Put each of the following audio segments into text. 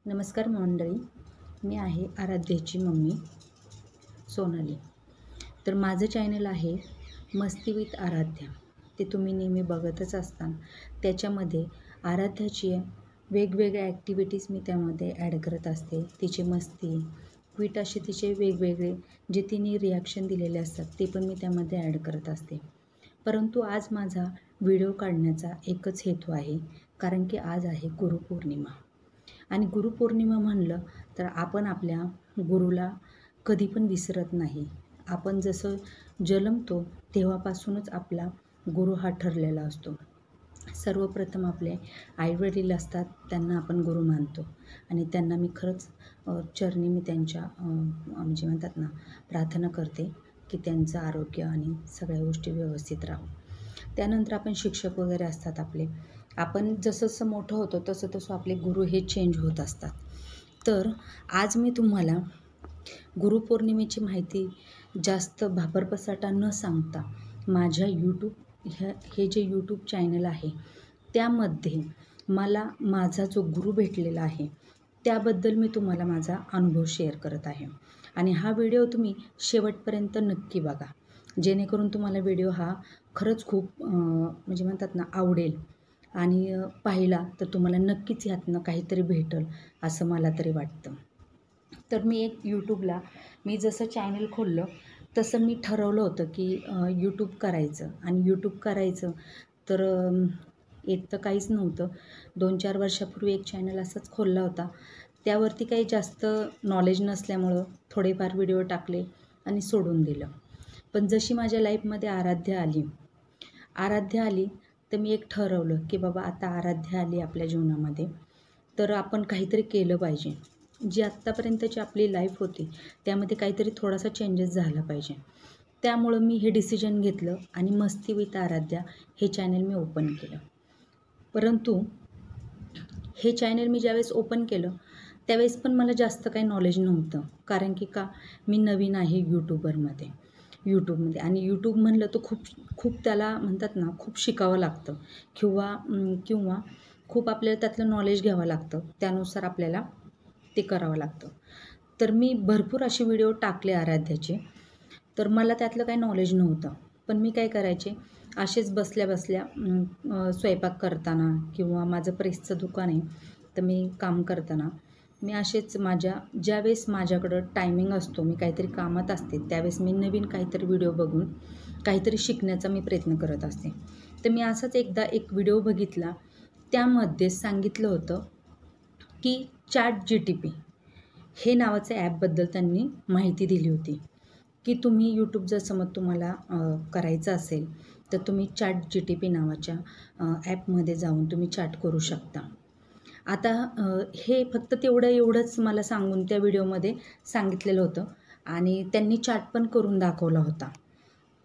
नमस्कार मंडळी, मी आहे आराध्याची मम्मी सोनाली. तर माझं चॅनल आहे मस्ती विथ आराध्या. ते तुम्ही नेहमी बघतच असता. त्याच्यामध्ये आराध्याची वेगवेगळ्या ॲक्टिव्हिटीज मी त्यामध्ये ॲड करत असते. तिची मस्ती क्विट असे तिचे वेगवेगळे जे तिने रिॲक्शन दिलेले असतात ते पण मी त्यामध्ये ॲड करत असते. परंतु आज माझा व्हिडिओ काढण्याचा एकच हेतू आहे, कारण की आज आहे गुरुपौर्णिमा. आणि गुरुपौर्णिमा म्हणलं तर आपण आपल्या गुरुला कधी पण विसरत नाही. आपण जसं जन्मतो तेव्हापासूनच आपला गुरु हा ठरलेला असतो. सर्वप्रथम आपले आईवडील असतात, त्यांना आपण गुरु मानतो आणि त्यांना मी खरंच चरणी मी त्यांच्या म्हणजे म्हणतात ना, प्रार्थना करते की त्यांचं आरोग्य आणि सगळ्या गोष्टी व्यवस्थित राहो. त्यानंतर आपण शिक्षक वगैरे असतात आपले. आपण जसं मोठं होतो तसं आपले गुरु हे चेंज होत असतात. तर आज मी तुम्हाला गुरुपौर्णिमेची माहिती जास्त भापरपसाटा न सांगता माझ्या हे जे यूट्यूब चॅनल आहे त्यामध्ये मला माझा जो गुरु भेटलेला आहे त्याबद्दल मी तुम्हाला माझा अनुभव शेअर करत आहे. आणि हा व्हिडिओ तुम्ही शेवटपर्यंत नक्की बघा, जेणेकरून तुम्हाला व्हिडिओ हा खरंच खूप म्हणजे म्हणतात ना आवडेल. आणि पाहिला तर तुम्हाला नक्कीच ह्यातनं काहीतरी भेटेल असं मला तरी वाटतं. तर मी यूट्यूबला मी जसं चॅनल खोललं तसं मी ठरवलं होतं की यूट्यूब करायचं. आणि यूट्यूब करायचं तर येत तर काहीच नव्हतं. 2-4 वर्षापूर्वी एक चॅनल असंच खोलला होता. त्यावरती काही जास्त नॉलेज नसल्यामुळं थोडेफार व्हिडिओ टाकले आणि सोडून दिलं. पण जशी माझ्या लाईफमध्ये आराध्या आली तर मी एक ठरवलं की बाबा आता आराध्या आली आपल्या जीवनामध्ये तर आपण काहीतरी केलं पाहिजे. जी आत्तापर्यंतची आपली लाईफ होती त्यामध्ये काहीतरी थोडासा चेंजेस झाला पाहिजे. त्यामुळं मी हे डिसिजन घेतलं आणि मस्ती विथ आराध्या हे चॅनल मी ओपन केलं. परंतु हे चॅनल मी ज्यावेळेस ओपन केलं त्यावेळेस पण मला जास्त काही नॉलेज नव्हतं, कारण की मी नवीन आहे यूट्यूबमध्ये. आणि यूट्यूब म्हणलं तर खूप त्याला म्हणतात ना, खूप शिकावं लागतं किंवा खूप आपल्याला त्यातलं नॉलेज घ्यावं लागतं. त्यानुसार आपल्याला ते करावं लागतं. तर मी भरपूर असे व्हिडिओ टाकले आराध्याचे. तर मला त्यातलं काही नॉलेज नव्हतं. पण मी काय करायचे, असेच बसल्या स्वयंपाक करताना किंवा माझं प्रेसचं दुकान आहे तर मी काम करताना मी असेच ज्यावेळेस माझ्याकडं टायमिंग असतो, मी काहीतरी कामात असते, त्यावेळेस मी नवीन काहीतरी व्हिडिओ बघून काहीतरी शिकण्याचा मी प्रयत्न करत असते. तर मी असाच एकदा एक व्हिडिओ बघितला. त्यामध्ये सांगितलं होतं की ChatGPT हे नावाचं ॲपबद्दल त्यांनी माहिती दिली होती की तुम्ही यूट्यूब जर समज तुम्हाला करायचं असेल तर तुम्ही ChatGPT नावाच्या ॲपमध्ये जाऊन तुम्ही चॅट करू शकता. आता हे फक्त एवढंच मला सांगून त्या व्हिडिओमध्ये सांगितलेलं होतं आणि त्यांनी चॅट पण करून दाखवला होता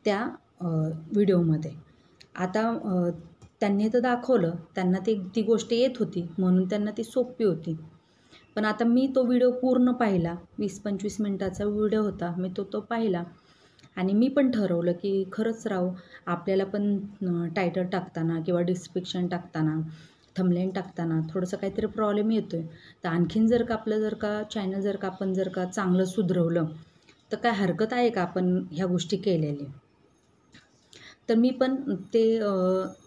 त्या व्हिडिओमध्ये. आता त्यांनी तर दाखवलं, त्यांना ती गोष्ट येत होती म्हणून त्यांना ती सोपी होती. पण आता मी तो व्हिडिओ पूर्ण पाहिला. 20-25 मिनटाचा व्हिडिओ होता. मी तो पाहिला आणि मी पण ठरवलं की खरंच आपल्याला पण टायटल टाकताना किंवा डिस्क्रिप्शन टाकताना, थंबनेल टाकताना थोडंसं काहीतरी प्रॉब्लेम येतो आहे. तर आणखीन जर का चॅनल आपण चांगलं सुधरवलं तर काय हरकत आहे का आपण ह्या गोष्टी केलेल्या. तर मी पण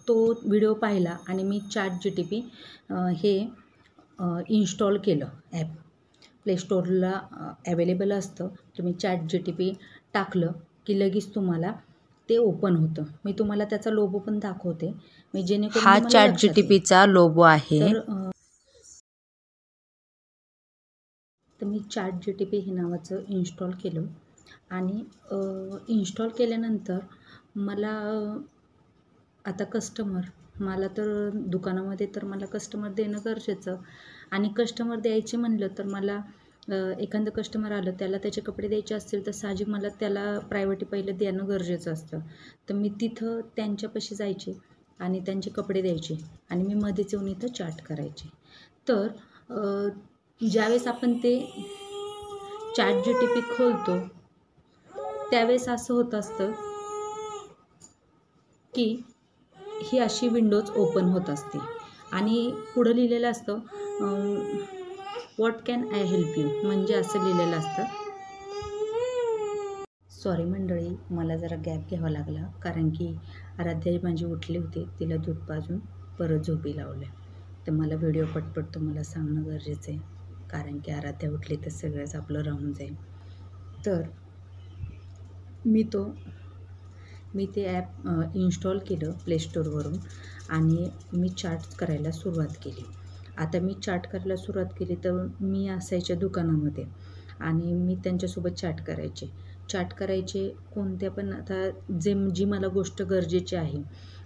तो व्हिडिओ पाहिला आणि मी ChatGPT हे इन्स्टॉल केलं ॲप. प्ले स्टोअरला अवेलेबल असतं. तुम्ही ChatGPT टाकलं की लगेच तुम्हाला ते ओपन होतं. मी तुम्हाला त्याचा लोगो पण दाखवते, मी जेणेकरून हा तुम्हाला लक्षात येईल. ChatGPTचा लोगो आहे. तर मी ChatGPT हे नावाचं इन्स्टॉल केलं आणि इन्स्टॉल केल्यानंतर मला आता मला तर दुकानामध्ये तर मला कस्टमर देणं गरजेचं. आणि कस्टमर द्यायचे म्हणलं तर मला एखादं कस्टमर आलं, त्याला त्याचे कपडे द्यायचे असतील तर साहजिक मला त्याला प्रायव्हर्टी पहिलं देणं गरजेचं असतं. तर मी तिथं त्यांच्यापाशी जायचे आणि त्यांचे कपडे द्यायचे आणि मी मध्येच येऊन इथं चॅट करायचे. तर ज्यावेळेस आपण ते ChatGPT खोलतो त्यावेळेस असं होत असतं की ही अशी विंडोज ओपन होत असते आणि पुढं लिहिलेलं असतं what can I help you म्हणजे असं लिहिलेलं असतं. सॉरी मंडळी, मला जरा गॅप घ्यावा लागला कारण की आराध्या माझी उठली होती, तिला दूध पाजून परत झोपी लावले. तर मला व्हिडिओ पटपट तुम्हाला सांगणं गरजेचं आहे कारण की आराध्या उठली तर सगळंच आपलं राहून जाईल. तर मी ते ॲप इन्स्टॉल केलं प्ले स्टोअरवरून आणि मी चाट करायला सुरुवात केली. आता मी चाट करायला सुरुवात केली तर मी असायच्या दुकानामध्ये आणि मी त्यांच्यासोबत चॅट करायचे कोणत्या पण आता जी मला गोष्ट गरजेची आहे.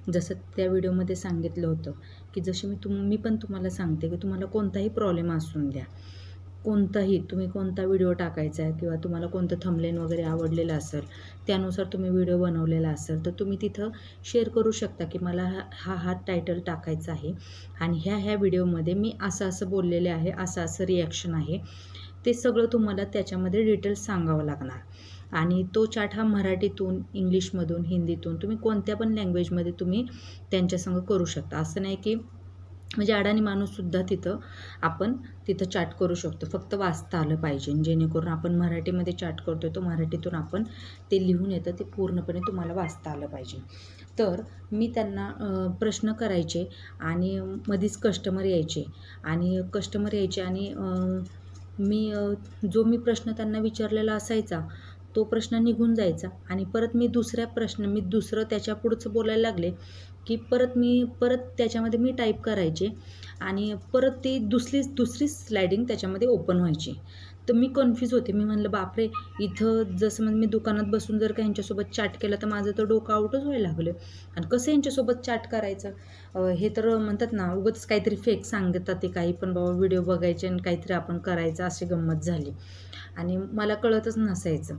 जसं त्या व्हिडिओमध्ये सांगितलं होतं की जसे मी पण तुम्हाला सांगते की तुम्हाला कोणताही प्रॉब्लेम असून द्या, कोणताही तुम्ही कोणता व्हिडिओ टाकायचा आहे किंवा तुम्हाला कोणतं थंबनेल वगैरे आवडलेलं असेल, त्यानुसार तुम्ही व्हिडिओ बनवलेला असेल तर तुम्ही तिथं शेअर करू शकता की मला हा टायटल टाकायचा आहे आणि ह्या व्हिडिओमध्ये मी असं बोललेले आहे, असं रिॲक्शन आहे. ते सगळं तुम्हाला त्याच्यामध्ये डिटेल्स सांगावं लागणार आणि तो चाट हा मराठीतून, इंग्लिशमधून, हिंदीतून तुम्ही कोणत्या पण लँग्वेजमध्ये तुम्ही त्यांच्यासंग करू शकता. असं नाही की म्हणजे अडाणी माणूससुद्धा आपण तिथं चॅट करू शकतो. फक्त वाचता आलं पाहिजे जेणेकरून आपण मराठीमध्ये चॅट करतोय तो मराठीतून आपण ते लिहून येतं ते पूर्णपणे तुम्हाला वाचता आलं पाहिजे. तर मी त्यांना प्रश्न करायचे आणि मधीच कस्टमर यायचे आणि जो मी प्रश्न त्यांना विचारलेला असायचा तो प्रश्न निघून जायचा आणि परत मी दुसरं त्याच्या पुढचं बोलायला लागले की परत त्याच्यामध्ये मी टाईप करायचे आणि परत ती दुसरी स्लायडिंग त्याच्यामध्ये ओपन व्हायची. तर मी कन्फ्यूज होते. मी म्हणलं बापरे, इथं जसं म्हणजे मी दुकानात बसून जर का ह्यांच्यासोबत चॅट केलं तर माझं तर डोकं आउटच व्हायला लागलं आणि कसं यांच्यासोबत चॅट करायचं. हे तर म्हणतात ना उगाच काहीतरी फेक सांगतात ते काही पण बाबा व्हिडिओ बघायचे आणि काहीतरी आपण करायचं अशी गंमत झाली आणि मला कळतच नसायचं.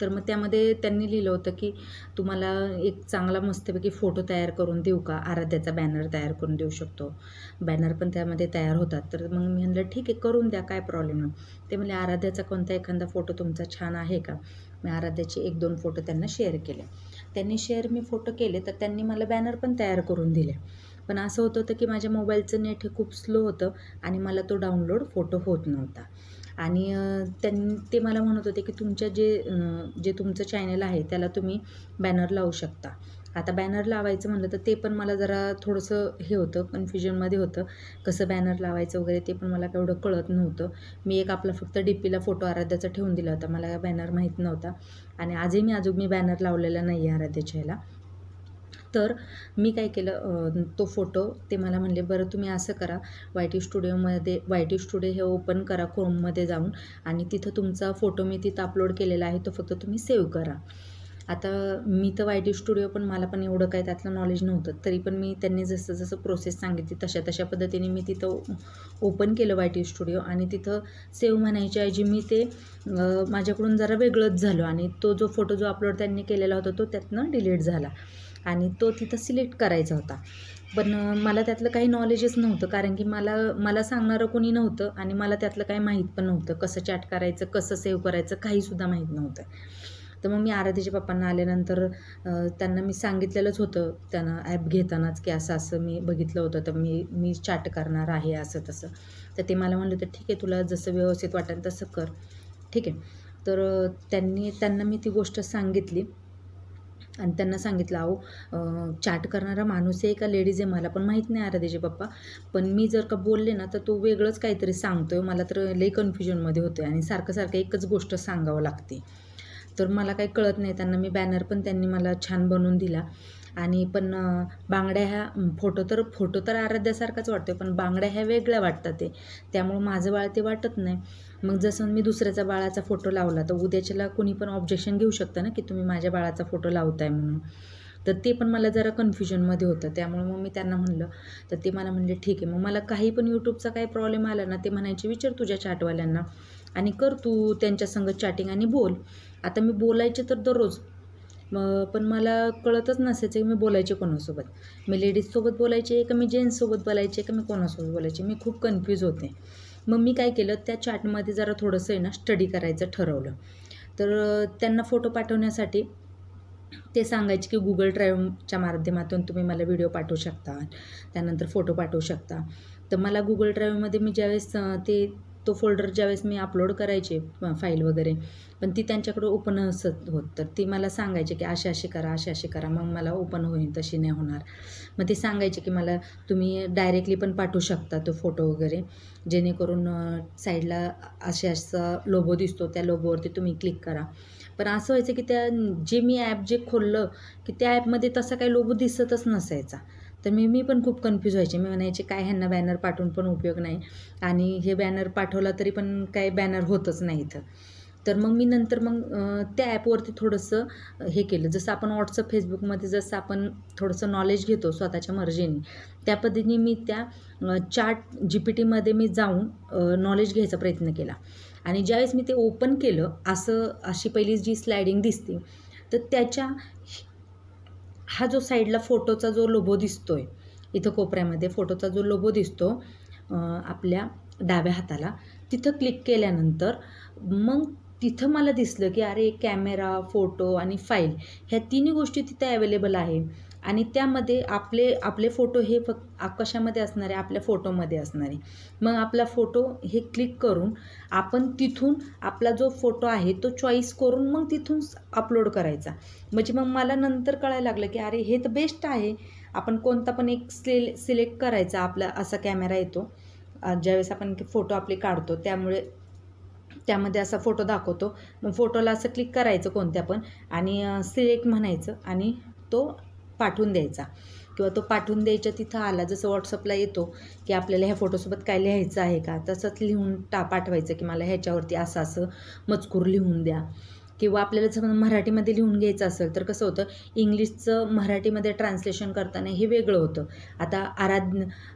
तर मग त्यामध्ये त्यांनी लिहिलं होतं की तुम्हाला एक चांगला मस्तपैकी फोटो तयार करून देऊ का, आराध्याचा बॅनर तयार करून देऊ शकतो. बॅनर पण त्यामध्ये तयार होतात. तर मग मी म्हणलं ठीक आहे करून द्या, काय प्रॉब्लेम नाही. ते म्हणले आराध्याचा कोणता एखादा फोटो तुमचा छान आहे का. मी आराध्याचे 1-2 फोटो त्यांना शेअर केले. मी फोटो केले तर त्यांनी मला बॅनर पण तयार करून दिले. पण असं होतं की माझ्या मोबाईलचं नेट हे खूप स्लो होतं आणि मला तो डाउनलोड फोटो होत नव्हता आणि ते मला म्हणत होते की तुमच्या जे तुमचं चॅनल आहे त्याला तुम्ही बॅनर लावू शकता. आता बॅनर लावायचं म्हणलं तर ते पण मला जरा थोडंसं हे होतं, कन्फ्युजनमध्ये होतं. कसं बॅनर लावायचं वगैरे ते पण मला तेवढं कळत नव्हतं. मी एक आपला फक्त डीपीला फोटो आराध्याचा ठेवून दिला होता. मला बॅनर माहीत नव्हता आणि आजही मी बॅनर लावलेला नाही आहे आराध्याच्या ह्याला. तर मी काय केलं, तो फोटो ते मला म्हणले बरं तुम्ही असं करा, वायटी स्टुडिओ हे ओपन करा क्रोममध्ये जाऊन आणि तिथं तुमचा फोटो मी तिथं अपलोड केलेला आहे तो फक्त तुम्ही सेव्ह करा. आता मी तर वायटी स्टुडिओ पण मला पण एवढं काही त्यातलं नॉलेज नव्हतं. तरी पण त्यांनी जसं प्रोसेस सांगितली तशा पद्धतीने मी तिथं ओपन केलं वायटी स्टुडिओ आणि तिथं सेव्ह म्हणायच्या ऐवजी मी ते माझ्याकडून जरा वेगळंच झालं आणि तो जो फोटो जो अपलोड त्यांनी केलेला होता तो त्यातनं डिलीट झाला आणि तो तिथं सिलेक्ट करायचा होता. पण मला त्यातलं काही नॉलेजच नव्हतं कारण की मला सांगणारं कोणी नव्हतं आणि मला त्यातलं काही माहीत पण नव्हतं. कसं चॅट करायचं, कसं सेव्ह करायचं काहीसुद्धा माहीत नव्हतं. तर मग मी आराध्याच्या पप्पांना आल्यानंतर त्यांना मी सांगितलेलंच होतं त्यांना ॲप घेतानाच की असं मी बघितलं होतं तर मी चॅट करणार आहे असं तसं. तर ते मला म्हणलं तर ठीक आहे तुला जसं व्यवस्थित वाटेल तसं कर, ठीक आहे. तर त्यांना मी ती गोष्ट सांगितली आणि त्यांना सांगितलं अहो चॅट करणारा माणूस आहे का लेडीज आहे मला पण माहीत नाही आराध्याचे पप्पा, पण मी जर का बोलले ना तर तो वेगळंच काहीतरी सांगतोय. मला तर लई कन्फ्युजनमध्ये होते आणि सारखं एकच गोष्ट सांगावं लागते. तर मला काही कळत नाही. त्यांना मी बॅनर पण त्यांनी मला छान बनवून दिला आणि पण बांगड्या ह्या फोटो तर आराध्यासारखाच वाटतो पण बांगड्या ह्या वेगळ्या वाटतात ते, त्यामुळं माझं बाळ ते वाटत नाही. मग जसं मी दुसऱ्याचा बाळाचा फोटो लावला तर उद्याच्याला कोणी पण ऑब्जेक्शन घेऊ शकतं ना की तुम्ही माझ्या बाळाचा फोटो लावताय म्हणून. तर ते पण मला जरा कन्फ्युजनमध्ये होतं. त्यामुळे मग मी त्यांना म्हणलं तर ते मला म्हणले ठीक आहे. मग मला काही पण यूट्यूबचा काही प्रॉब्लेम आला ना ते म्हणायचे विचार तुझ्या चॅटवाल्यांना आणि कर तू त्यांच्यासंग चॅटिंग आणि बोल. आता मी बोलायचे तर दररोज पण मला कळतच नसायचं की मी बोलायचे कोणासोबत. मी लेडीजसोबत बोलायचे का मी जेंट्ससोबत बोलायचे का मी कोणासोबत बोलायचे, मी खूप कन्फ्यूज होते. मग मी काय केलं त्या चॅटमध्ये जरा थोडंसं आहे ना स्टडी करायचं ठरवलं. तर त्यांना फोटो पाठवण्यासाठी ते सांगायचे की Google ड्राईव्हच्या माध्यमातून तुम्ही मला व्हिडिओ पाठवू शकता, त्यानंतर फोटो पाठवू शकता. तर मला Google ड्राईव्हमध्ये मी ज्यावेळेस तो फोल्डर ज्यावेळेस मी अपलोड करायचे फाईल वगैरे, पण ती त्यांच्याकडे ओपन नसत होत. तर ती मला सांगायचे की अशी करा, अशी करा, मग मला ओपन होईल, तशी नाही होणार. मग ते सांगायचे की मला तुम्ही डायरेक्टली पण पाठवू शकता तो फोटो वगैरे, जेणेकरून साईडला असा लोगो दिसतो, त्या लोगोवरती तुम्ही क्लिक करा. पण असं व्हायचं की जे मी ॲप खोललं की त्या ॲपमध्ये तसा काही लोगो दिसतच नसायचा. तर मी पण खूप कन्फ्यूज व्हायचे. मी म्हणायचे काय ह्यांना बॅनर पाठवून पण उपयोग नाही आणि हे बॅनर पाठवला तरी पण काही बॅनर होतच नाही इथं. तर मग मी नंतर त्या ॲपवरती थोडंसं हे केलं. जसं आपण WhatsApp, फेसबुकमध्ये जसं आपण थोडंसं नॉलेज घेतो स्वतःच्या मर्जीने, त्या पद्धतीने मी त्या ChatGPTमध्ये मी जाऊन नॉलेज घ्यायचा प्रयत्न केला. आणि ज्यावेळेस मी ते ओपन केलं, अशी पहिली जी स्लायडिंग दिसते, तर हा जो साईडला फोटोचा जो लोगो दिसतोय, इथं कोपऱ्यामध्ये फोटोचा जो लोगो दिसतो आपल्या डाव्या हाताला, तिथं क्लिक केल्यानंतर मग तिथं मला दिसलं की अरे कॅमेरा, फोटो आणि फाईल ह्या तिन्ही गोष्टी तिथं अवेलेबल आहे. आणि त्यामध्ये आपले फोटो हे फक्त कशामध्ये असणार आहे, आपल्या फोटोमध्ये असणार आहे. मग आपला फोटो हे क्लिक करून आपण तिथून आपला जो फोटो आहे तो चॉईस करून मग तिथून अपलोड करायचा. म्हणजे मग मला नंतर कळायला लागलं की अरे हे तर बेस्ट आहे. आपण कोणता पण एक सिलेक्ट करायचा, आपला असा कॅमेरा येतो ज्यावेळेस आपण फोटो आपले काढतो, त्यामध्ये असा फोटो दाखवतो. मग फोटोला असं क्लिक करायचं कोणत्या पण आणि सिलेक्ट म्हणायचं आणि तो पाठवून द्यायचा किंवा तो पाठवून द्यायच्या तिथं आला. जसं WhatsAppला येतो की आपल्याला ह्या फोटोसोबत काय लिहायचं आहे का, तसंच लिहून पाठवायचं की मला ह्याच्यावरती असं मजकूर लिहून द्या. किंवा आपल्याला जर मराठीमध्ये लिहून घ्यायचं असेल तर कसं होतं, इंग्लिशचं मराठीमध्ये ट्रान्सलेशन करताना हे वेगळं होतं. आता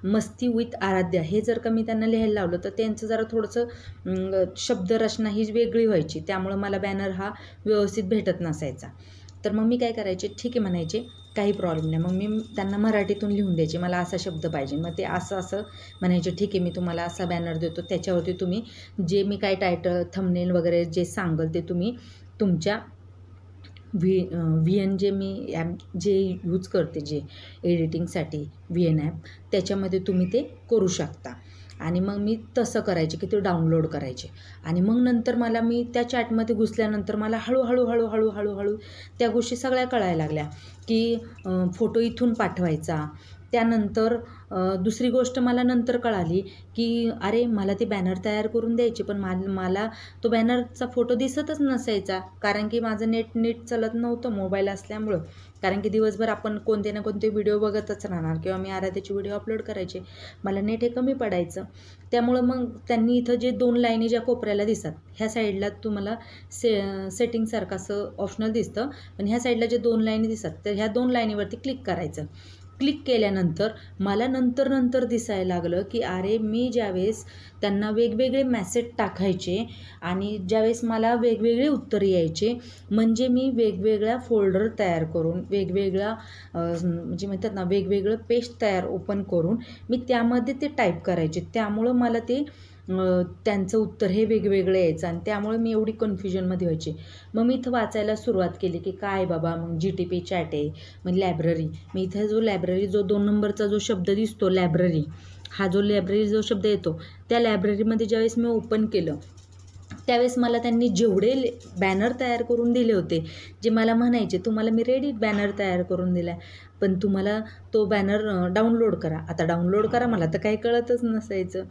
मस्ती विथ आराध्या हे जर का मी त्यांना लिहायला लावलं तर त्यांचं जरा थोडंसं शब्दरचना ही वेगळी व्हायची. त्यामुळं मला बॅनर हा व्यवस्थित भेटत नसायचा. तर मग मी काय करायचे, ठीक आहे म्हणायचे, काही प्रॉब्लेम नाही. मग मी त्यांना मराठीतून लिहून द्यायचे, मला असा शब्द पाहिजे. मग ते असं म्हणायचे, ठीक आहे मी तुम्हाला असा बॅनर देतो, त्याच्यावरती तुम्ही जे मी काय टायटल, थंबनेल वगैरे जे सांगेल ते तुम्ही तुमच्या VN जे मी ॲप जे यूज करते, जे एडिटिंगसाठी VN ॲप, त्याच्यामध्ये तुम्ही ते करू शकता. आणि मग मी तसं करायचे की ते डाउनलोड करायचे. आणि मग नंतर मी त्या चॅटमध्ये घुसल्यानंतर मला हळूहळू त्या गोष्टी सगळ्या कळायला लागल्या की फोटो इथून पाठवायचा. त्यानंतर दुसरी गोष्ट मला नंतर कळाली की अरे मला ते बॅनर तयार करून द्यायचे, पण मला तो बॅनरचा फोटो दिसतच नसायचा, कारण की माझं नेट नीट चालत नव्हतं मोबाईल असल्यामुळं. कारण की दिवसभर आपण कोणते ना कोणते व्हिडिओ बघतच राहणार किंवा मी आराध्याचे व्हिडिओ अपलोड करायचे, मला नेट हे कमी पडायचं. त्यामुळं मग त्यांनी इथं जे 2 लाईनी ज्या कोपऱ्याला दिसतात, ह्या साईडला तुम्हाला सेटिंगसारखं असं ऑप्शनल दिसतं, पण ह्या साईडला जे 2 लाईनी दिसतात, तर ह्या 2 लाईनीवरती क्लिक करायचं. क्लिक केल्यानंतर मला नंतर दिसायला लागलं की अरे मी ज्यावेळेस त्यांना वेगवेगळे मेसेज टाकायचे आणि ज्यावेळेस मला वेगवेगळे उत्तर यायचे, म्हणजे मी वेगवेगळ्या फोल्डर तयार करून म्हणजे म्हणतात ना वेगवेगळं पेज ओपन करून मी त्यामध्ये ते टाईप करायचे. त्यामुळं मला ते त्यांचं उत्तर हे वेगवेगळं यायचं आणि त्यामुळे मी एवढी कन्फ्युजनमध्ये व्हायची. मग मी इथं वाचायला सुरुवात केली की काय बाबा, मग GTP चॅट आहे, मग लायब्ररी. मी इथं जो 2 नंबरचा जो शब्द दिसतो लायब्ररी, हा जो लायब्ररी जो शब्द येतो, त्या लायब्ररीमध्ये ज्यावेळेस मी ओपन केलं त्यावेळेस मला त्यांनी जेवढे बॅनर तयार करून दिले होते, जे मला म्हणायचे तुम्हाला मी रेडी बॅनर तयार करून दिला आहे, पण तुम्हाला तो बॅनर डाउनलोड करा. आता डाउनलोड करा मला तर काही कळतच नसायचं.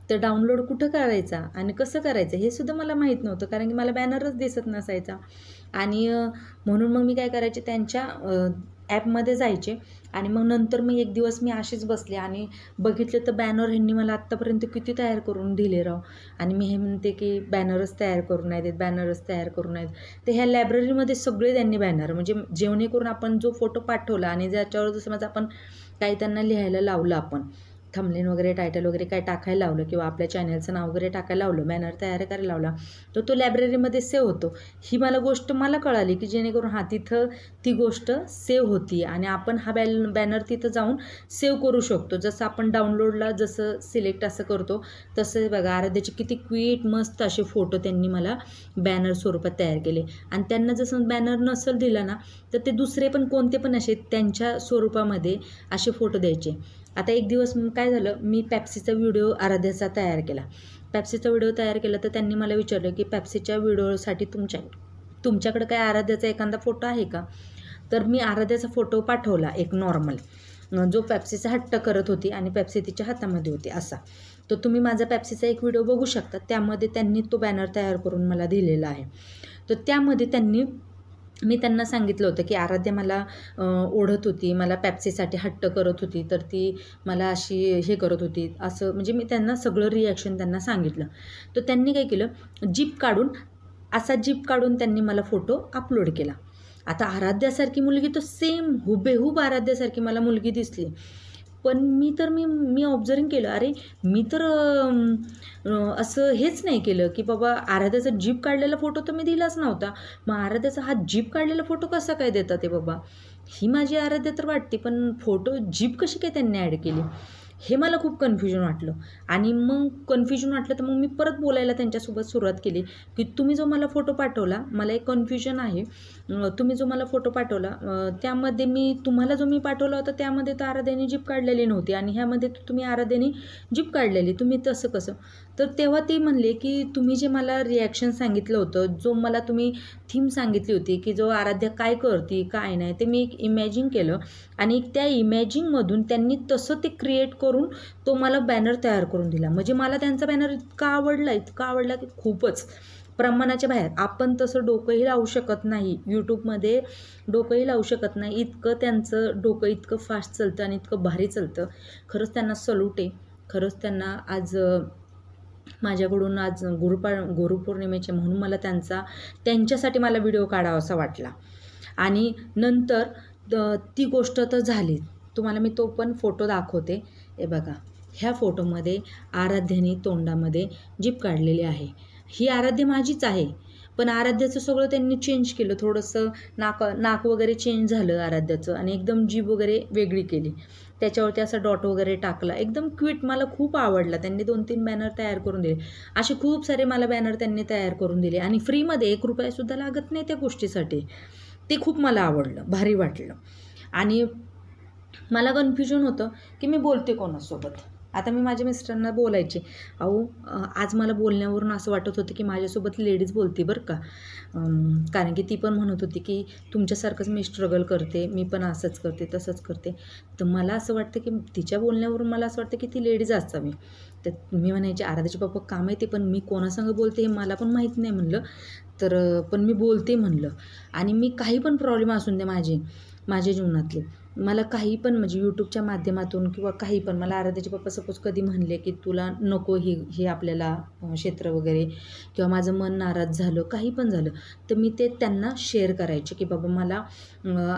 तर डाउनलोड कुठं करायचा आणि कसं करायचं हे सुद्धा मला माहीत नव्हतं, कारण की मला बॅनरच दिसत नसायचा. आणि म्हणून मग मी काय करायचे, त्यांच्या ॲपमध्ये जायचे आणि मग नंतर मी एक दिवस मी अशीच बसले आणि बघितले तर बॅनर ह्यांनी मला आत्तापर्यंत किती तयार करून दिले राव. आणि मी हे म्हणते की बॅनरच तयार करून नाही देत. तर ह्या लायब्ररीमध्ये सगळे त्यांनी बॅनर, म्हणजे जेणेकरून आपण जो फोटो पाठवला आणि ज्याच्यावर जसं आपण काही त्यांना लिहायला लावलं आपण, थंबनेल वगैरे टायटल वगैरे काय टाकायला लावलं किंवा आपल्या चॅनलचं नाव वगैरे टाकायला लावलं, बॅनर तयार करायला लावला, तर तो लायब्ररीमध्ये सेव्ह होतो. ही गोष्ट मला कळाली की जेणेकरून तिथं ती गोष्ट सेव्ह होती आणि आपण हा बॅनर तिथं जाऊन सेव्ह करू शकतो. जसं आपण डाउनलोडला जसं सिलेक्ट असं करतो तसं बघा, आराध्याचे किती क्विट मस्त असे फोटो त्यांनी मला बॅनर स्वरूपात तयार केले. आणि त्यांना जसं बॅनर नसेल दिला ना, तर ते दुसरे पण कोणते पण असे त्यांच्या स्वरूपामध्ये असे फोटो द्यायचे. आता एक दिवस काय झालं, मी पेप्सीचा व्हिडिओ आराध्याचा तयार केला. पेप्सीचा व्हिडिओ तयार केला तर त्यांनी मला विचारलं की पेप्सीच्या व्हिडिओसाठी तुमच्याकडे काय आराध्याचा एखादा फोटो आहे का? तर मी आराध्याचा फोटो पाठवला, एक नॉर्मल, जो पेप्सीचा हट्ट करत होती आणि पेप्सी तिच्या हातामध्ये होती असा. तर तुम्ही माझा पेप्सीचा एक व्हिडिओ बघू शकता, त्यामध्ये त्यांनी तो बॅनर तयार करून मला दिलेला आहे. तर त्यामध्ये मी त्यांना सांगितलं होतं की आराध्या मला ओढत होती, मला पेप्सीसाठी हट्ट करत होती, तर ती मला अशी हे करत होती असं, म्हणजे मी त्यांना सगळं रिॲक्शन त्यांना सांगितलं. तर त्यांनी काय केलं, जीप काढून त्यांनी मला फोटो अपलोड केला. आता आराध्यासारखी मुलगी तर सेम हुबेहूब आराध्यासारखी मला मुलगी दिसली. पण मी ऑब्झर्विंग केलं, अरे मी तर असं हेच नाही केलं की बाबा आराध्याचा जीप काढलेला फोटो तर मी दिलाच नव्हता, मग आराध्याचा हा जीप काढलेला फोटो कसा काय देतात ते बाबा, ही माझी आराध्या तर वाटते, पण फोटो जीप कशी काय त्यांनी ॲड केली, हे मला खूप कन्फ्युजन वाटलं. आणि मग कन्फ्युजन वाटलं तर मग मी परत बोलायला त्यांच्यासोबत सुरुवात केली की तुम्ही जो मला फोटो पाठवला, मला एक कन्फ्युजन आहे, तुम्ही जो मला फोटो पाठवला त्यामध्ये तुम्हाला जो मी पाठवला होता त्यामध्ये तर आराध्याने जीप काढलेली नव्हती आणि ह्यामध्ये तुम्ही आराध्याने जीप काढलेली, तुम्ही तसं कसं? तर तेव्हा ते म्हणले की तुम्ही जे मला रिॲक्शन सांगितलं होतं, जो मला तुम्ही थीम सांगितली होती की जो आराध्या काय करते काय नाही, ते मी एक इमॅजिन केलं आणि त्या इमॅजिनमधून त्यांनी तसं ते क्रिएट करून तो मला बॅनर तयार करून दिला. म्हणजे मला त्यांचा बॅनर इतका आवडला की खूपच प्रमाणाच्या बाहेर. आपण तसं डोकंही लावू शकत नाही, यूट्यूबमध्ये डोकंही लावू शकत नाही, इतकं त्यांचं डोकं इतकं फास्ट चालतं आणि इतकं भारी चालतं. खरंच त्यांना सल्यूट आहे. खरंच त्यांना आज माझ्याकडून आज गुरुपौर्णिमेचे म्हणून मला त्यांच्यासाठी मला व्हिडिओ काढावासा वाटला. आणि नंतर ती गोष्ट तर झाली, तुम्हाला मी तो पण फोटो दाखवते. हे बघा, ह्या फोटोमध्ये आराध्याने तोंडामध्ये जीप काढलेली आहे. ही आराध्या माझीच आहे, पण आराध्याचं सगळं त्यांनी चेंज केलं, थोडंसं नाक वगैरे चेंज झालं आराध्याचं आणि एकदम जीभ वगैरे वेगळी केली, त्याच्यावरती असा डॉट वगैरे टाकला, एकदम क्विट. मला खूप आवडला. त्यांनी 2-3 बॅनर तयार करून दिले, असे खूप सारे मला बॅनर त्यांनी तयार करून दिले आणि फ्रीमध्ये ₹1 लागत नाही त्या गोष्टीसाठी. ते खूप मला आवडलं, भारी वाटलं. आणि मला कन्फ्युजन होतं की मी बोलते कोणासोबत. आता मी माझ्या मिस्टरांना बोलायचे, अहो आज मला बोलण्यावरून असं वाटत होतं की माझ्यासोबत लेडीज बोलते बरं का, कारण की ती पण म्हणत होती की तुमच्यासारखंच मी स्ट्रगल करते, मी पण असंच करते तसंच करते. तर मला असं वाटतं की तिच्या बोलण्यावरून मला असं वाटतं की ती लेडीज असावी. तर मी म्हणायचे आराध्याचे पप्पा काम आहे ते, पण मी कोणासंग बोलते हे मला पण माहीत नाही म्हणलं, तर पण मी बोलते म्हणलं. आणि मी काही पण प्रॉब्लेम असून दे माझ्या जीवनातले, मला काही पण म्हणजे यूट्यूबच्या माध्यमातून किंवा काही पण, मला आराध्याचे पप्पा सपोज कधी म्हणले की तुला नको हे आपल्याला क्षेत्र वगैरे, किंवा माझं मन नाराज झालं, काही पण झालं, तर मी ते त्यांना शेअर करायचे की बाबा मला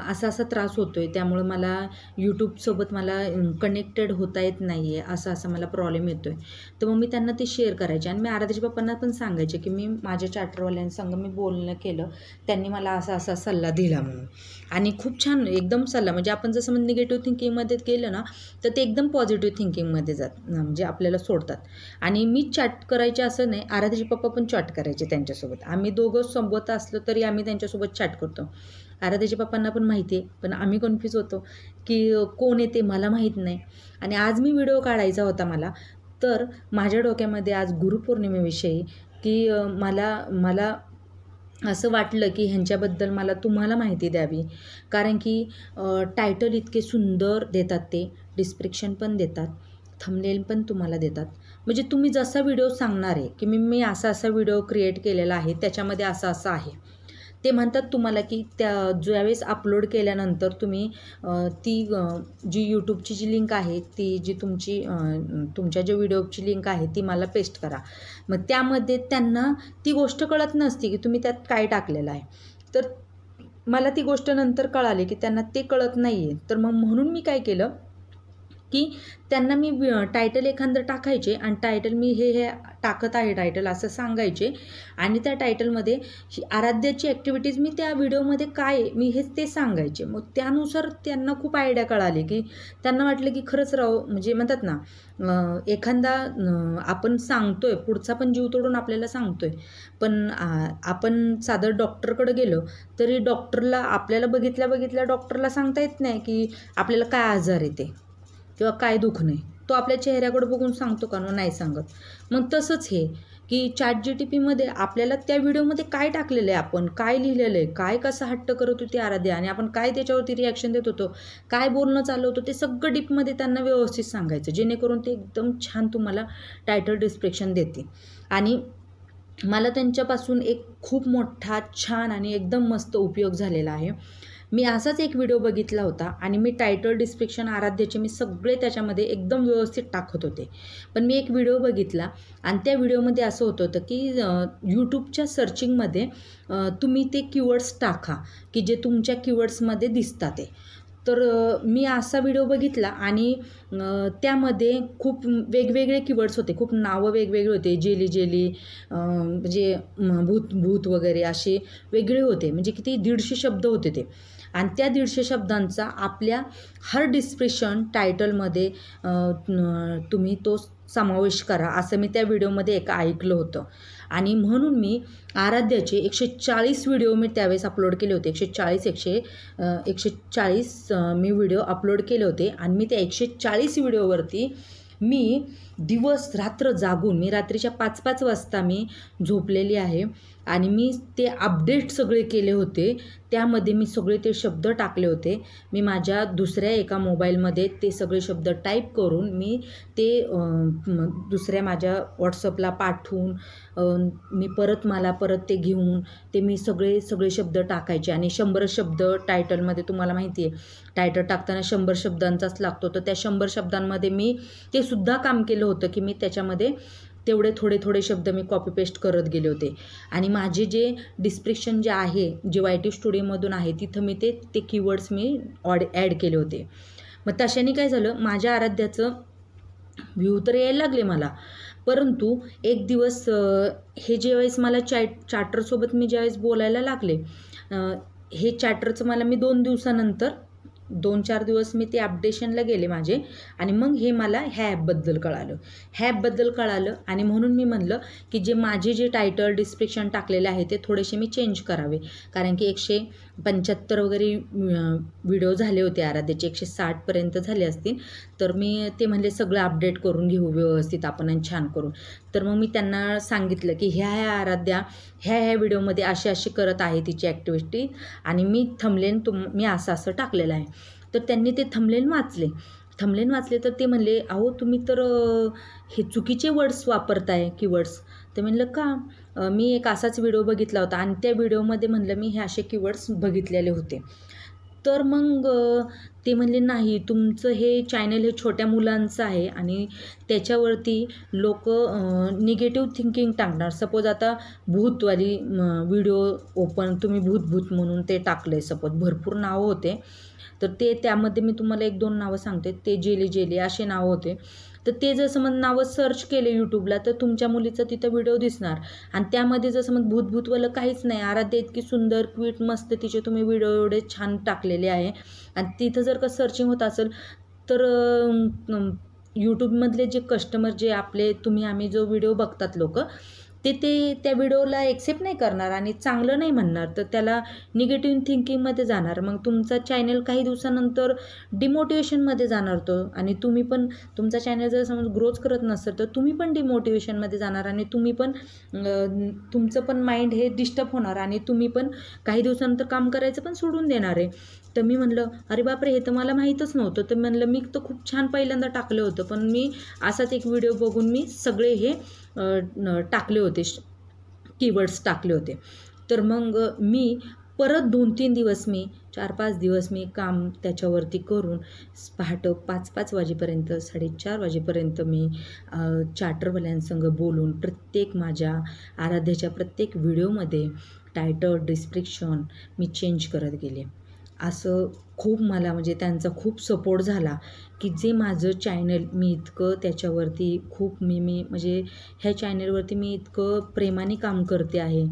असा त्रास होतो आहे, त्यामुळे मला यूट्यूबसोबत मला कनेक्टेड होता येत नाही आहे, असा मला प्रॉब्लेम येतो आहे. तर मग मी त्यांना ते शेअर करायचे आणि मी आराध्याच्या पप्पांना पण सांगायचे की मी माझ्या चार्टरवाल्यांसंग मी बोलणं केलं, त्यांनी मला असा सल्ला दिला म्हणून. आणि खूप छान एकदम सल्ला, म्हणजे आपण जसं म्हणजे निगेटिव्ह थिंकिंगमध्ये केलं ना, तर ते एकदम पॉझिटिव्ह थिंकिंगमध्ये म्हणजे आपल्याला सोडतात. आणि मी चॅट करायचे असं नाही, आराध्याचे पप्पा पण चॅट करायचे त्यांच्यासोबत. आम्ही दोघं सोबत असलो तरी आम्ही त्यांच्यासोबत चॅट करतो. आराध्याच्या पप्पांना पण माहिती आहे, पण आम्ही कन्फ्यूज होतो की कोण येते मला माहीत नाही. आणि आज मी व्हिडिओ काढायचा होता मला, तर माझ्या डोक्यामध्ये आज गुरुपौर्णिमेविषयी की मला असं वाटलं की ह्यांच्याबद्दल मला तुम्हाला माहिती द्यावी, कारण की टायटल इतके सुंदर देतात, ते डिस्क्रिप्शन पण देतात, थंबनेल पण तुम्हाला देतात. म्हणजे तुम्ही जसा व्हिडिओ सांगणार आहे की मी असा व्हिडिओ क्रिएट केलेला आहे, त्याच्यामध्ये असं आहे, ते म्हणतात तुम्हाला की ज्यावेळेस अपलोड केल्यानंतर तुम्ही ती जी यूट्यूबची जी लिंक आहे, ती जी तुमच्या ज्या व्हिडिओची लिंक आहे ती मला पेस्ट करा. मग त्यामध्ये त्यांना ती गोष्ट कळत नसते की तुम्ही त्यात काय टाकलेलं आहे. तर मला ती गोष्ट नंतर कळाली की त्यांना ते कळत नाही आहे. तर मग म्हणून मी काय केलं, की त्यांना मी टायटल एखादं टाकायचे आणि टायटल मी हे टाकत आहे टायटल असं सांगायचे आणि त्या टायटलमध्ये आराध्याची ॲक्टिव्हिटीज मी त्या व्हिडिओमध्ये काय मी ते सांगायचे. मग त्यानुसार त्यांना खूप आयडिया कळाली की त्यांना वाटलं की खरंच म्हणजे म्हणतात ना एखादा आपण सांगतोय पुढचा पण जीव तोडून आपल्याला सांगतोय, पण आपण साधं डॉक्टरकडे गेलो तरी डॉक्टरला आपल्याला बघितल्या डॉक्टरला सांगता येत नाही की आपल्याला काय आजार येते किंवा काय दुःख नाही. तो आपल्या चेहऱ्याकडे बघून सांगतो का? नाही सांगत. मग तसंच हे की ChatGPTमध्ये आपल्याला त्या व्हिडिओमध्ये काय टाकलेलं आहे, आपण काय लिहिलेलं आहे, काय कसं हट्ट करत होती आराध्या आणि आपण काय त्याच्यावरती रिॲक्शन देत होतो, काय बोलणं चालू होतं, ते सगळं डीपमध्ये त्यांना व्यवस्थित सांगायचं, जेणेकरून ते एकदम छान तुम्हाला टायटल डिस्क्रिप्शन देते. आणि मला त्यांच्यापासून एक खूप मोठा छान आणि एकदम मस्त उपयोग झालेला आहे. मी असाच एक व्हिडिओ बघितला होता आणि मी टायटल डिस्क्रिप्शन आराध्याचे मी सगळे त्याच्यामध्ये एकदम व्यवस्थित टाकत होते. पण मी एक व्हिडिओ बघितला आणि त्या व्हिडिओमध्ये असं होतं की यूट्यूबच्या सर्चिंगमध्ये तुम्ही ते कीवर्ड्स टाका की जे तुमच्या कीवर्ड्समध्ये दिसतात ते. तर मी असा व्हिडिओ बघितला आणि त्यामध्ये खूप वेगवेगळे कीवर्ड्स होते, खूप नावं वेगवेगळे होते, जेली जेली म्हणजे भूत वगैरे असे वेगळे होते, म्हणजे किती 150 शब्द होते ते. आणि त्या 150 शब्दांचा आपल्या हर डिस्क्रिप्शन टायटलमध्ये तुम्ही तो समावेश करा असं मी त्या व्हिडिओमध्ये ऐकलं होतं. आणि म्हणून मी आराध्याचे 140 व्हिडिओ मी त्यावेळेस अपलोड केले होते. 140 मी व्हिडिओ अपलोड केले होते आणि मी त्या 140 व्हिडिओवरती मी दिवस रात्र जागून मी रात्रीच्या 5-5 वाजता मी झोपलेली आहे आणि मी ते अपडेट सगळे केले होते. त्यामध्ये मी सगळे ते शब्द टाकले होते. मी माझ्या दुसऱ्या एका मोबाईलमध्ये ते सगळे शब्द टाईप करून मी ते दुसऱ्या माझ्या व्हॉट्सअपला पाठवून मी मला परत ते घेऊन ते मी सगळे शब्द टाकायचे आणि 100 शब्द टायटलमध्ये तुम्हाला माहिती आहे टायटल टाकताना 100 शब्दांचाच लागतो. तर त्या 100 शब्दांमध्ये मी ते सुद्धा काम केलं होतं की मी त्याच्यामध्ये तेवढे थोडे शब्द मी कॉपी पेस्ट करत गेले होते. आणि माझे जे डिस्क्रिप्शन जे आहे जे YT स्टुडिओमधून आहे तिथं मी ते कीवर्ड्स मी ॲड केले होते. मग तशाने काय झालं, माझ्या आराध्याचं व्ह्यू तर यायला लागले मला, परंतु एक दिवस हे ज्यावेळेस मला चॅटरसोबत मी ज्यावेळेस बोलायला लागले, हे चॅटरचं मला मी 2 दिवसानंतर 2-4 दिवस मी ते अपडेशनला गेले माझे आणि मग हे मला ह्या ॲपबद्दल कळालं आणि म्हणून मी म्हणलं की माझे जे टायटल डिस्क्रिप्शन टाकलेले आहे ते थोडेसे मी चेंज करावे, कारण की 175 वगैरे व्हिडिओ झाले होते आराध्याचे, 160पर्यंत झाले असतील. तर मी ते म्हणले सगळं अपडेट करून घेऊ व्यवस्थित आपण आणि छान करून. तर मग मी त्यांना सांगितलं की ह्या आराध्या ह्या व्हिडिओमध्ये अशी करत आहे तिची ॲक्टिव्हिटी आणि मी थंबनेल मी असं टाकलेलं आहे. तर त्यांनी ते थंबनेल वाचले तर ते म्हणले, अहो तुम्ही तर हे चुकीचे वर्ड्स वापरताय कीवर्ड्स. तर म्हणलं का? मी एक असाच व्हिडिओ बघितला होता आणि त्या व्हिडिओमध्ये म्हणलं मी हे असे कीवर्ड्स बघितलेले होते. तर मग ते म्हणले नाही, तुमचं हे चॅनल हे छोट्या मुलांचं आहे आणि त्याच्यावरती लोक निगेटिव्ह थिंकिंग टाकणार. सपोज आता भूतवाली व्हिडिओ तुम्ही भूत म्हणून ते टाकलं आहे सपोज, भरपूर नावं होते. तर त्यामध्ये मी तुम्हाला 1-2 नावं सांगते. ते जेली असे नावं होते. तर ते जर समज नावं सर्च केले यूट्यूबला तर तुमच्या मुलीचा तिथं व्हिडिओ दिसणार आणि त्यामध्ये जर समज भूतवालं काहीच नाही, आराध्या इतकी सुंदर क्विट मस्त तिचे तुम्ही व्हिडिओ एवढे छान टाकलेले आहे आणि तिथं जर का सर्चिंग होत असेल तर यूट्यूबमधले जे कस्टमर जे आम्ही जो व्हिडिओ बघतात लोक ते त्या व्हिडिओला एक्सेप्ट नाही करणार आणि चांगलं नाही म्हणणार, तर त्याला निगेटिव्ह थिंकिंगमध्ये जाणार. मग तुमचा चॅनल काही दिवसानंतर डिमोटिवेशनमध्ये जाणार तो आणि तुम्ही पण तुमचा चॅनल जर समज ग्रोच करत नसेल तर तुम्ही पण डिमोटिवेशनमध्ये जाणार आणि तुम्ही पण तुमचं पण माइंड हे डिस्टर्ब होणार आणि तुम्ही पण काही दिवसानंतर काम करायचं पण सोडून देणार आहे. तर मी म्हणलं अरे बापरे, हे तर मला माहीतच नव्हतं. तर म्हणलं मी तर खूप छान पहिल्यांदा टाकलं होतं, पण मी असाच एक व्हिडिओ बघून मी सगळे हे टाकले होते, कीवर्ड्स टाकले होते. तर मग मी परत 2-3 दिवस 4-5 दिवस मी काम त्याच्यावरती करून पहाटे 5-5 वाजेपर्यंत 4:30 वाजेपर्यंत मी चॅटरवाल्यांसंग बोलून प्रत्येक माझ्या आराध्याच्या प्रत्येक व्हिडिओमध्ये टायटल डिस्क्रिप्शन मी चेंज करत गेले असं खूप मला म्हणजे त्यांचा खूप सपोर्ट झाला, की जे माझं चॅनल मी इतकं त्याच्यावरती खूप मी म्हणजे ह्या चॅनलवरती मी इतकं प्रेमाने काम करते आहे.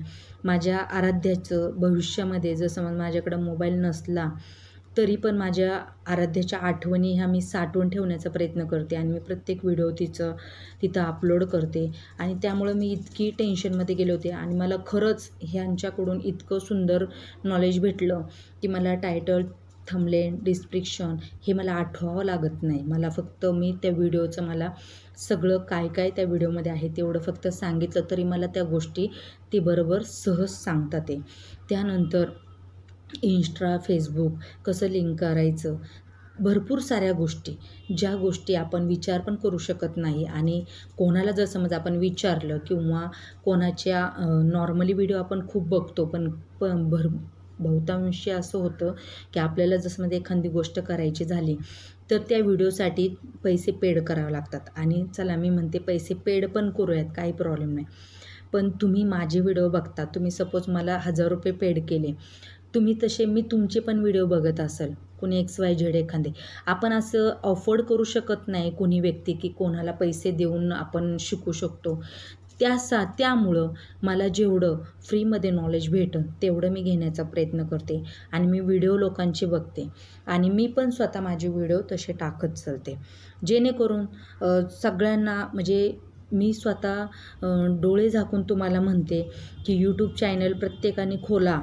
माझ्या आराध्याचं भविष्यामध्ये जर समज माझ्याकडं मोबाईल नसला तरी पण माझ्या आराध्याच्या आठवणी ह्या मी साठवून ठेवण्याचा प्रयत्न करते आणि मी प्रत्येक व्हिडिओ तिथं अपलोड करते. आणि त्यामुळं मी इतकी टेन्शनमध्ये गेले होते आणि मला खरंच ह्यांच्याकडून इतकं सुंदर नॉलेज भेटलं, की मला टायटल, थंबनेल, डिस्क्रिप्शन हे मला आठवावं लागत नाही. मला फक्त मी त्या व्हिडिओचं मला सगळं काय काय त्या व्हिडिओमध्ये आहे तेवढं फक्त सांगितलं तरी मला त्या गोष्टी ते बरोबर सहज सांगतात ते. त्यानंतर इंस्टा, फेसबुक कसं लिंक करायचं, भरपूर साऱ्या गोष्टी, ज्या गोष्टी आपण विचार पण करू शकत नाही. आणि कोणाला जर समज आपण विचारलं किंवा कोणाच्या नॉर्मली व्हिडिओ आपण खूप बघतो, पण बहुतांशी असं होतं की आपल्याला जसं म्हणजे एखादी गोष्ट करायची झाली तर त्या व्हिडिओसाठी पैसे पेड करावे लागतात. आणि चला मी म्हणते पैसे पेड पण करूयात, काही प्रॉब्लेम नाही. पण तुम्ही माझे व्हिडिओ बघता, तुम्ही सपोज मला ₹1000 पेड केले, तुम्ही तसे मी तुमचे पण व्हिडिओ बघत असाल, कोणी XYZ एखादे. आपण असं अफोर्ड करू शकत नाही कोणी व्यक्ती की कोणाला पैसे देऊन आपण शिकू शकतो. त्यामुळं मला जेवढं फ्रीमध्ये नॉलेज भेटेल तेवढं मी घेण्याचा प्रयत्न करते आणि मी व्हिडिओ लोकांचे बघते आणि मी पण स्वतः माझे व्हिडिओ तसे टाकत चालते, जेणेकरून सगळ्यांना म्हणजे मी स्वतः डोळे झाकून तुम्हाला म्हणते की यूट्यूब चॅनल प्रत्येकाने खोला,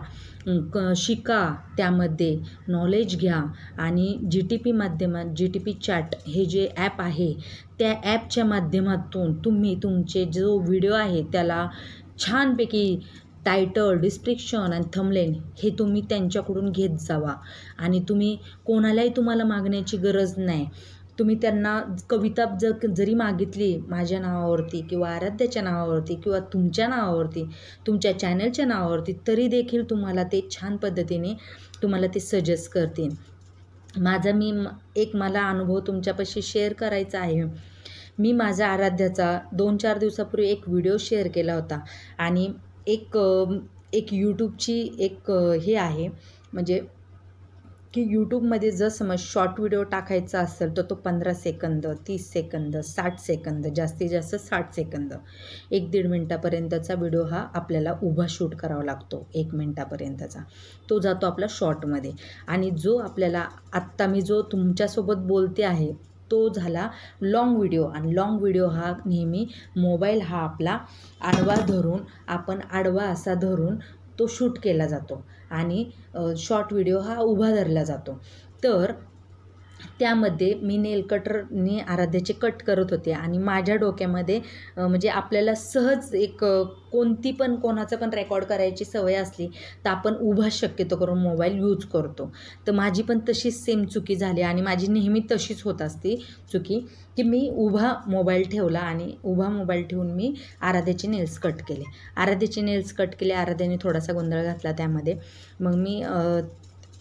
शिका, त्यामध्ये नॉलेज घ्या आणि GTP माध्यमात GTP चॅट हे जे ॲप आहे त्या ॲपच्या माध्यमातून तुम्ही तुमचे जो व्हिडिओ आहे त्याला छानपैकी टायटल, डिस्क्रिप्शन आणि थंबनेल हे तुम्ही त्यांच्याकडून घेत जावा. आणि तुम्ही कोणालाही तुम्हाला मागण्याची गरज नाही. तुम्ही त्यांना कविता जरी मागितली माझ्या नावावरती किंवा आराध्याच्या नावावरती किंवा तुमच्या नावावरती, तुमच्या चॅनलच्या नावावरती, तरी देखील तुम्हाला ते छान पद्धतीने तुम्हाला ते सजेस्ट करतील. मला अनुभव तुमच्यापाशी शेअर करायचा आहे. मी माझ्या आराध्याचा 2-4 दिवसापूर्वी एक व्हिडिओ शेअर केला होता आणि एक यूट्यूबची हे आहे म्हणजे की यूट्यूबमध्ये जर समज शॉर्ट व्हिडिओ टाकायचा असेल तर तो 15 सेकंद, 30 सेकंद, 60 सेकंद, जास्तीत जास्त 60 सेकंद, 1-1.5 मिनटापर्यंतचा व्हिडिओ हा आपल्याला उभा शूट करावा लागतो. 1 मिनटापर्यंतचा तो जातो आपला शॉर्टमध्ये. आणि जो आपल्याला आत्ता मी जो तुमच्यासोबत बोलते आहे तो झाला लाँग व्हिडिओ. आणि लाँग व्हिडिओ हा नेहमी मोबाईल हा आपला आडवा असा धरून तो शूट केला जातो आणि शॉर्ट व्हिडिओ हा उभा धरला जातो. तर त्यामध्ये मी नेल कटरने आराध्याचे कट करत होते आणि माझ्या डोक्यामध्ये म्हणजे आपल्याला सहज कोणाचं पण रेकॉर्ड करायची सवय असली तर आपण उभा शक्यतो करून मोबाईल यूज करतो. तर माझी पण तशीच सेम चुकी झाली आणि माझी नेहमी तशीच होत असते चुकी की मी उभा मोबाईल ठेवला आणि उभा मोबाईल ठेवून मी आराध्याचे नेल्स कट केले. आराध्याने थोडासा गोंधळ घातला त्यामध्ये. मग मी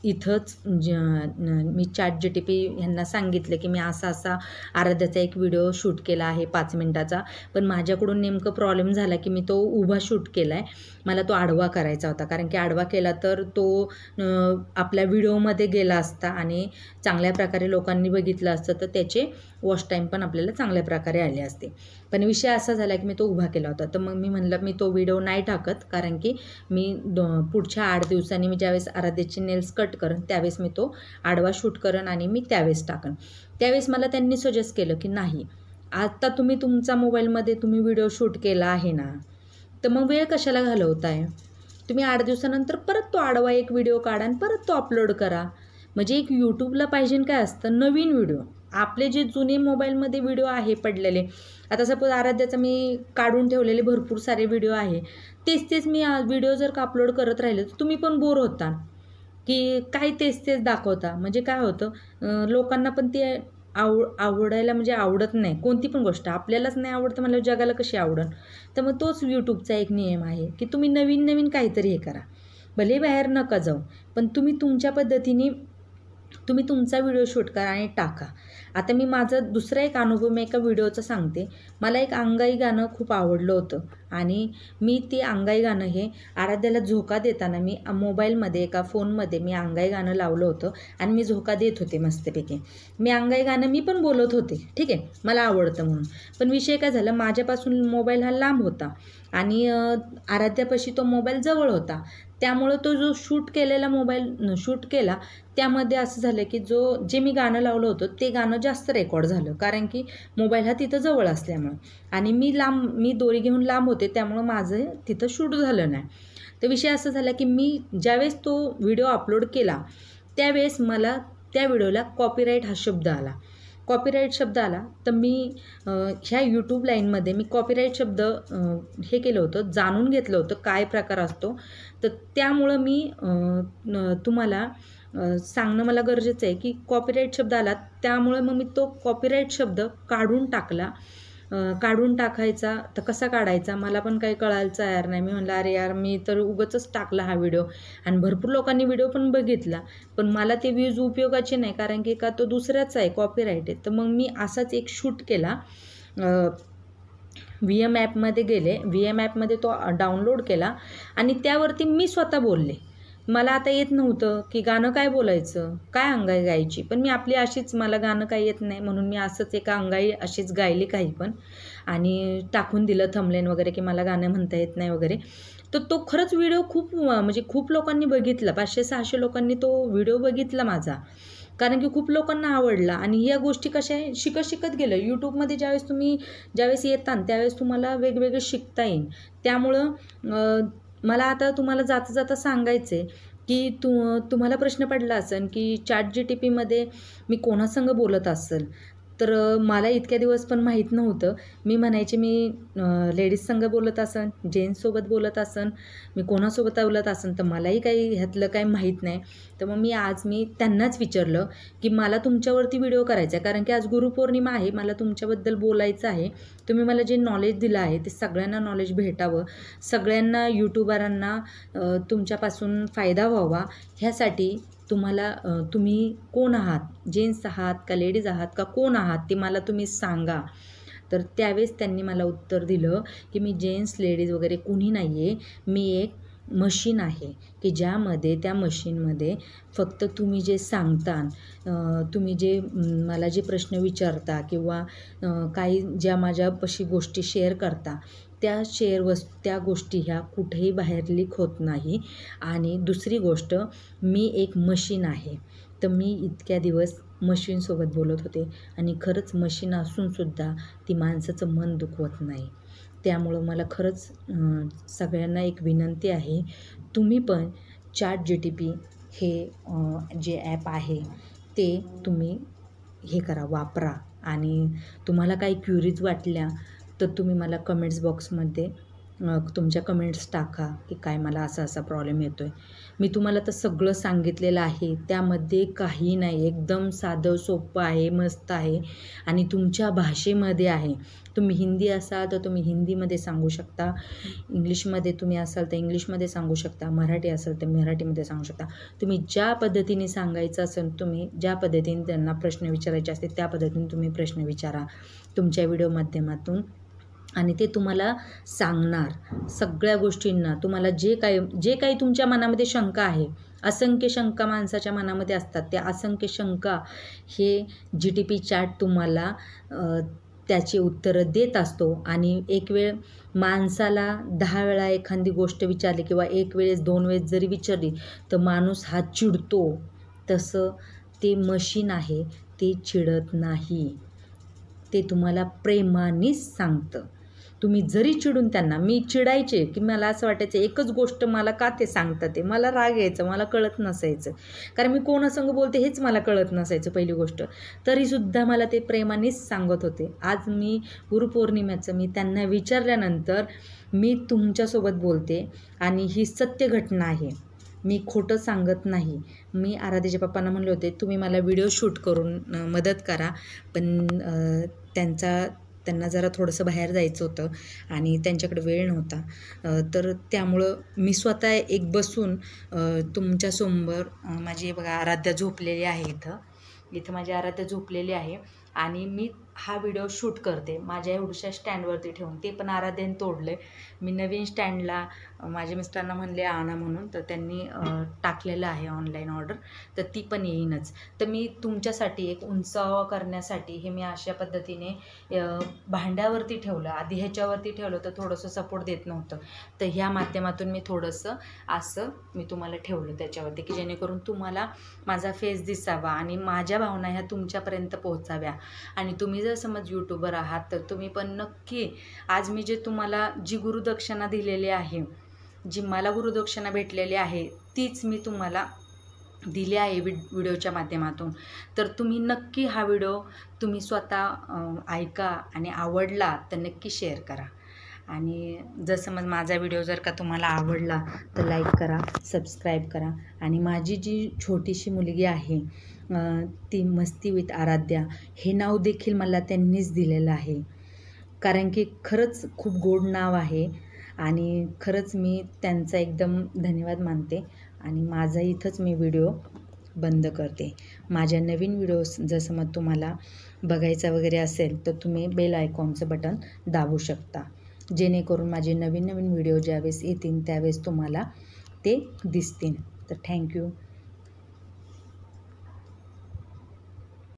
इथंच मी ChatGPT ह्यांना सांगितलं की मी असा आराध्याचा एक व्हिडिओ शूट केला आहे 5 मिनटाचा, पण माझ्याकडून नेमकं प्रॉब्लेम झाला की मी तो उभा शूट केला आहे. मला तो आडवा करायचा होता, कारण की आडवा केला तर तो आपल्या व्हिडिओमध्ये गेला असता आणि चांगल्या प्रकारे लोकांनी बघितलं असतं, तर त्याचे वॉच टाईम पण आपल्याला चांगल्या प्रकारे आले असते. पण विषय असा झाला की मी तो उभा केला होता. तर मग मी म्हणलं मी तो व्हिडिओ नाही टाकत, कारण की मी पुढच्या 8 दिवसांनी मी ज्यावेळेस आराध्याचे नेल्स कट करेन त्यावेळेस मी तो आडवा शूट करेन आणि मी त्यावेळेस टाकेन. त्यावेळेस मला त्यांनी सजेस्ट केलं की नाही, आता तुम्ही तुमचा मोबाईलमध्ये तुम्ही व्हिडिओ शूट केला आहे ना, तर मग वेळ कशाला घालवताय? तुम्ही 8 दिवसानंतर परत तो आडवा एक व्हिडिओ काढा आणि परत तो अपलोड करा. म्हणजे एक यूट्यूबला पाहिजे काय असतं, नवीन व्हिडिओ. आपले जे जुने मोबाईलमध्ये व्हिडिओ आहे पडलेले, आता सपोज आराध्याचा मी काढून ठेवलेले भरपूर सारे व्हिडिओ आहे, तेच मी व्हिडिओ जर का अपलोड करत राहिले तर तुम्ही पण बोर होता की काय तेच दाखवता. म्हणजे काय होतं, लोकांना पण ते आवडायला म्हणजे आवडत नाही. कोणती पण गोष्ट आपल्यालाच नाही आवडतं म्हणजे जगाला कशी आवडेल. तर मग तोच यूट्यूबचा एक नियम आहे की तुम्ही नवीन काहीतरी हे करा. भले बाहेर नका जाऊ, पण तुम्ही तुमच्या पद्धतीने तुम्ही तुमचा व्हिडिओ शूट करा आणि टाका. आता मी माझा दुसरा एक अनुभव मी एका व्हिडिओचा सांगते. मला एक अंगाई गाणं खूप आवडलं होतं आणि मी ते अंगाई गाणं हे आराध्याला झोका देताना मी मोबाईलमध्ये एका फोनमध्ये मी अंगाई गाणं लावलं होतं आणि मी झोका देत होते मस्तपैकी. मी अंगाई गाणं मी पण बोलत होते, ठीक आहे, मला आवडतं म्हणून. पण विषय काय झाला, माझ्यापासून मोबाईल हा लांब होता आणि आराध्यापाशी तो मोबाईल जवळ होता. त्यामुळं तो जो शूट केलेला शूट केला त्यामध्ये असं झालं की जे मी गाणं लावलं होतं ते गाणं जास्त रेकॉर्ड झालं, कारण की मोबाईल हा तिथं जवळ असल्यामुळं आणि मी दोरी घेऊन लांब होते, त्यामुळं माझं तिथं शूट झालं नाही. तर विषय असं झाला की मी ज्यावेळेस तो व्हिडिओ अपलोड केला त्यावेळेस मला त्या व्हिडिओला कॉपीराईट हा शब्द आला. कॉपीराईट शब्द आला तर मी ह्या यूट्यूब लाईनमध्ये मी कॉपीराईट शब्द हे केलं होतं, जाणून घेतलं होतं काय प्रकार असतो. तर त्यामुळं मी तुम्हाला सांगणं मला गरजेचं आहे की कॉपीराईट शब्द आला, त्यामुळे मग मी तो कॉपीराईट शब्द काढून टाकला. काढून टाकायचा तर कसा काढायचा मला पण काही कळायचं तयार नाही. मी म्हणलं अरे यार, मी तर उगाचच टाकला हा व्हिडिओ आणि भरपूर लोकांनी व्हिडिओ पण बघितला, पण मला ते व्ह्यूज उपयोगाचे नाही, कारण की का तो दुसऱ्याचा आहे, कॉपीराईट आहे. तर मग मी असाच एक शूट केला. VM ॲपमध्ये गेले, VM ॲपमध्ये तो डाउनलोड केला आणि त्यावरती मी स्वतः बोलले. मला आता येत नव्हतं की गाणं काय बोलायचं, काय अंगाई गायची, पण मी आपली अशीच, मला गाणं काही येत नाही म्हणून मी असंच एका अंगाई अशीच गायली काही पण आणि टाकून दिलं थंबनेल वगैरे की मला गाणं म्हणता येत नाही वगैरे. तर तो खरंच व्हिडिओ खूप लोकांनी बघितला, 500-600 लोकांनी तो व्हिडिओ बघितला माझा, कारण की खूप लोकांना आवडला. आणि ह्या गोष्टी कशा आहे, शिकत गेलं. यूट्यूबमध्ये ज्यावेळेस येतात त्यावेळेस तुम्हाला वेगवेगळं शिकता येईल. त्यामुळं मला आता तुम्हाला जाता जाता सांगायचं आहे की तुम्हाला प्रश्न पडला असेल की ChatGPTमध्ये मी कोणासंग बोलत असेल, तर मला इतक्या दिवस पण माहीत नव्हतं. मी म्हणायचे मी लेडीजसंग बोलत असेन, जेंट्ससोबत बोलत असेन, मी कोणासोबत बोलत असेन, तर मलाही काही ह्यातलं काही माहीत नाही. तर मग मी त्यांनाच विचारलं की मला तुमच्यावरती व्हिडिओ करायचा आहे, कारण की आज गुरुपौर्णिमा आहे, मला तुमच्याबद्दल बोलायचं आहे. तुम्ही मला जे नॉलेज दिलं आहे ते सगळ्यांना नॉलेज भेटावं, सगळ्यांना यूट्यूबरांना तुमच्यापासून फायदा व्हावा, ह्यासाठी तुम्ही कोण आहात, जेंट्स आहात का लेडीज आहात का कोण आहात ते मला तुम्ही सांगा. तर त्यावेळेस त्यांनी मला उत्तर दिलं की मी जेंट्स लेडीज वगैरे कुणी नाही आहे, मी एक मशीन आहे की त्या मशीनमध्ये फक्त तुम्ही जे सांगता, तुम्ही मला जे प्रश्न विचारता किंवा काही ज्या माझ्यापाशी गोष्टी शेअर करता त्या गोष्टी ह्या कुठेही बाहेर लीक होत नाही. आणि दुसरी गोष्ट, मी एक मशीन आहे. तर मी इतक्या दिवस मशीनसोबत बोलत होते आणि खरंच मशीन असूनसुद्धा ती माणसाचं मन दुखवत नाही. त्यामुळं मला खरंच सगळ्यांना एक विनंती आहे, तुम्ही पण ChatGPT हे जे ॲप आहे ते तुम्ही हे करा, वापरा. आणि तुम्हाला काही क्युरीज वाटल्या तर तुम्ही मला कमेंट्स बॉक्समध्ये तुमच्या कमेंट्स टाका की काय मला असा प्रॉब्लेम येतो आहे. मी तुम्हाला तर सगळं सांगितलेलं आहे, त्यामध्ये काही नाही, एकदम साधं सोपं आहे, मस्त आहे आणि तुमच्या भाषेमध्ये आहे. तुम्ही हिंदी असाल तर तुम्ही हिंदीमध्ये सांगू शकता, इंग्लिशमध्ये तुम्ही असाल तर इंग्लिशमध्ये सांगू शकता, मराठी असाल तर मराठीमध्ये सांगू शकता. तुम्ही ज्या पद्धतीने सांगायचं असेल, तुम्ही ज्या पद्धतीने त्यांना प्रश्न विचारायचे असते त्या पद्धतीने तुम्ही प्रश्न विचारा तुमच्या व्हिडिओ माध्यमातून आणि ते तुम्हाला सांगणार सगळ्या गोष्टींना. तुम्हाला जे काही तुमच्या मनामध्ये शंका आहे, असंख्य शंका माणसाच्या मनामध्ये असतात, त्या असंख्य शंका हे GTP चॅट तुम्हाला त्याची उत्तरं देत असतो. आणि एक वेळ माणसाला 10 वेळा एखादी गोष्ट विचारली किंवा एक वेळेस 2 वेळेस जरी विचारली तर माणूस हा चिडतो, तसं ते मशीन आहे, ते चिडत नाही, ते तुम्हाला प्रेमानेच सांगतं. तुम्ही जरी चिडून त्यांना, मी चिडायचे की मला असं वाटायचं एकच गोष्ट मला का ते सांगतात, ते मला राग यायचं, मला कळत नसायचं, कारण मी कोणासंग बोलते हेच मला कळत नसायचं पहिली गोष्ट. तरीसुद्धा मला ते प्रेमानेच सांगत होते. आज मी गुरुपौर्णिमेचं मी त्यांना विचारल्यानंतर मी तुमच्यासोबत बोलते आणि ही सत्य घटना आहे, मी खोटं सांगत नाही. मी आराध्याच्या पप्पांना म्हणले होते तुम्ही मला व्हिडिओ शूट करून मदत करा, पण त्यांचा त्यांना जरा थोडंसं बाहेर जायचं होतं आणि त्यांच्याकडे वेळ नव्हता. तर त्यामुळं मी स्वतः एक बसून तुमच्यासमोर माझी बघा आराध्या झोपलेली आहे इथं माझी आराध्या झोपलेली आहे आणि मी हा व्हिडिओ शूट करते माझ्या एवढ्याशा स्टँडवरती ठेवून. ते पण आराध्याने तोडलं आहे. मी नवीन स्टँडला माझ्या मिस्टरांना म्हणले आणा म्हणून, तर त्यांनी टाकलेलं आहे ऑनलाईन ऑर्डर, तर ती पण येईनच. तर मी तुमच्यासाठी एक उंचावा करण्यासाठी हे मी अशा पद्धतीने भांड्यावरती ठेवलं. आधी ह्याच्यावरती ठेवलं तर थोडंसं सपोर्ट देत नव्हतं, तर ह्या माध्यमातून मी थोडंसं असं मी तुम्हाला ठेवलं त्याच्यावरती, की जेणेकरून तुम्हाला माझा फेस दिसावा आणि माझ्या भावना ह्या तुमच्यापर्यंत पोहोचाव्या. आणि तुम्ही जर समज यूट्यूबर आहात तर तुम्ही पण नक्की आज मी जे तुम्हाला जी गुरुदक्षिणा दिलेली आहे, जी मला गुरुदक्षिणा भेटलेली आहे तीच मी तुम्हाला दिली आहे व्हिडिओच्या माध्यमातून. तर तुम्ही नक्की हा व्हिडिओ तुम्ही स्वतः ऐका आणि आवडला तर नक्की शेअर करा. आणि जर समज माझा व्हिडिओ जर का तुम्हाला आवडला तर लाईक करा, सबस्क्राईब करा. आणि माझी जी छोटीशी मुलगी आहे ती मस्ती विथ आराध्या हे नाव देखील मला त्यांनीच दिलेलं आहे, कारण की खरंच खूप गोड नाव आहे आणि खरंच मी त्यांचा एकदम धन्यवाद मानते. आणि माझा इथंच मी व्हिडिओ बंद करते. माझ्या नवीन व्हिडिओज जसं मग तुम्हाला बघायचा वगैरे असेल तर तुम्ही बेल आयकॉनचं बटन दाबू शकता, जेणेकरून माझे नवीन नवीन व्हिडिओ ज्यावेळेस येतील त्यावेळेस तुम्हाला ते दिसतील. तर थँक्यू.